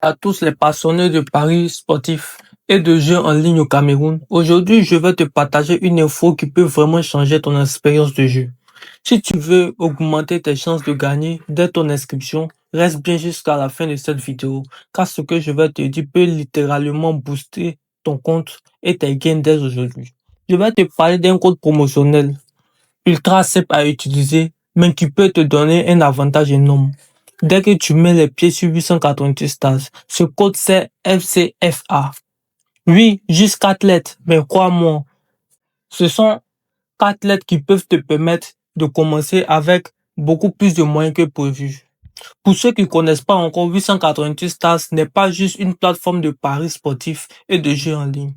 À tous les passionnés de paris sportifs et de jeux en ligne au Cameroun. Aujourd'hui, je vais te partager une info qui peut vraiment changer ton expérience de jeu. Si tu veux augmenter tes chances de gagner dès ton inscription, reste bien jusqu'à la fin de cette vidéo, car ce que je vais te dire peut littéralement booster ton compte et tes gains dès aujourd'hui. Je vais te parler d'un code promotionnel ultra simple à utiliser, mais qui peut te donner un avantage énorme. Dès que tu mets les pieds sur 888 stars, ce code c'est FCFA. Oui, juste 4 lettres, mais crois-moi, ce sont 4 lettres qui peuvent te permettre de commencer avec beaucoup plus de moyens que prévu. Pour ceux qui ne connaissent pas encore, 888 stars n'est pas juste une plateforme de paris sportifs et de jeux en ligne.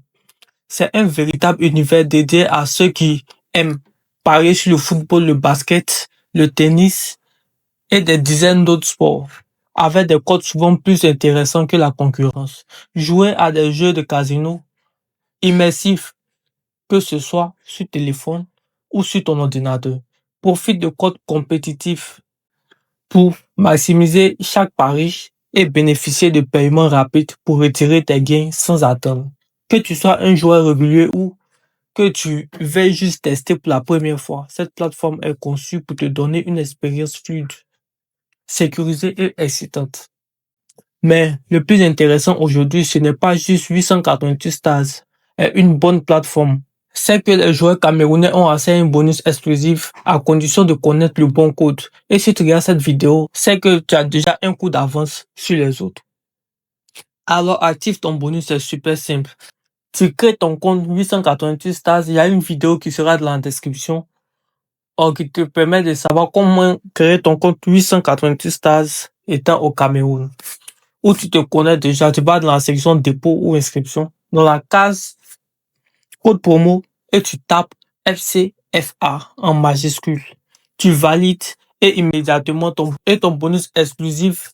C'est un véritable univers dédié à ceux qui aiment parier sur le football, le basket, le tennis et des dizaines d'autres sports, avec des codes souvent plus intéressants que la concurrence. Jouer à des jeux de casino immersifs, que ce soit sur téléphone ou sur ton ordinateur. Profite de codes compétitifs pour maximiser chaque pari et bénéficier de paiements rapides pour retirer tes gains sans attendre. Que tu sois un joueur régulier ou que tu veuilles juste tester pour la première fois, cette plateforme est conçue pour te donner une expérience fluide, sécurisée et excitante. Mais le plus intéressant aujourd'hui, ce n'est pas juste 888 stars et une bonne plateforme. C'est que les joueurs camerounais ont accès à un bonus exclusif à condition de connaître le bon code. Et si tu regardes cette vidéo, c'est que tu as déjà un coup d'avance sur les autres. Alors active ton bonus, c'est super simple. Tu crées ton compte 888 stars, il y a une vidéo qui sera dans la description qui te permet de savoir comment créer ton compte 888 stars étant au Cameroun. Où tu te connais déjà, tu vas dans la section dépôt ou inscription, dans la case code promo et tu tapes FCFA en majuscule. Tu valides et immédiatement ton bonus exclusif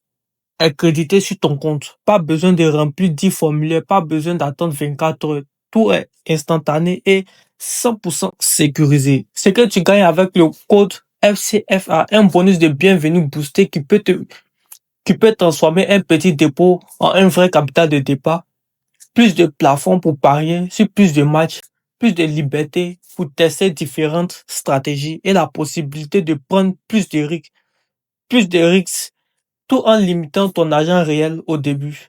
est crédité sur ton compte. Pas besoin de remplir 10 formulaires, pas besoin d'attendre 24 heures. Tout est instantané et 100% sécurisé. Ce que tu gagnes avec le code FCFA, un bonus de bienvenue boosté qui peut transformer un petit dépôt en un vrai capital de départ, plus de plafonds pour parier sur plus de matchs, plus de liberté pour tester différentes stratégies et la possibilité de prendre plus de risques, tout en limitant ton argent réel au début.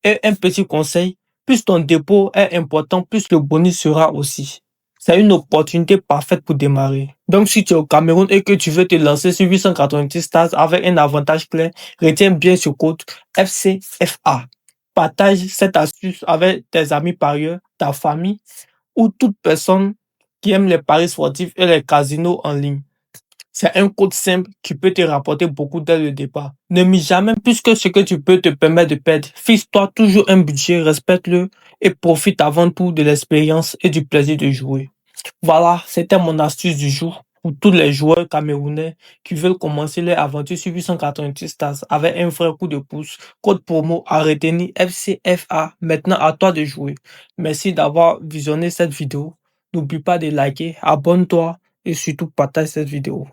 Et un petit conseil, plus ton dépôt est important, plus le bonus sera aussi. C'est une opportunité parfaite pour démarrer. Donc, si tu es au Cameroun et que tu veux te lancer sur 888 stars avec un avantage clair, retiens bien ce code FCFA. Partage cette astuce avec tes amis parieurs, ta famille ou toute personne qui aime les paris sportifs et les casinos en ligne. C'est un code simple qui peut te rapporter beaucoup dès le départ. Ne mise jamais plus que ce que tu peux te permettre de perdre. Fixe-toi toujours un budget, respecte-le et profite avant tout de l'expérience et du plaisir de jouer. Voilà, c'était mon astuce du jour pour tous les joueurs camerounais qui veulent commencer leur aventure sur 888 stars avec un vrai coup de pouce. Code promo à retenir FCFA. Maintenant à toi de jouer. Merci d'avoir visionné cette vidéo. N'oublie pas de liker, abonne-toi et surtout partage cette vidéo.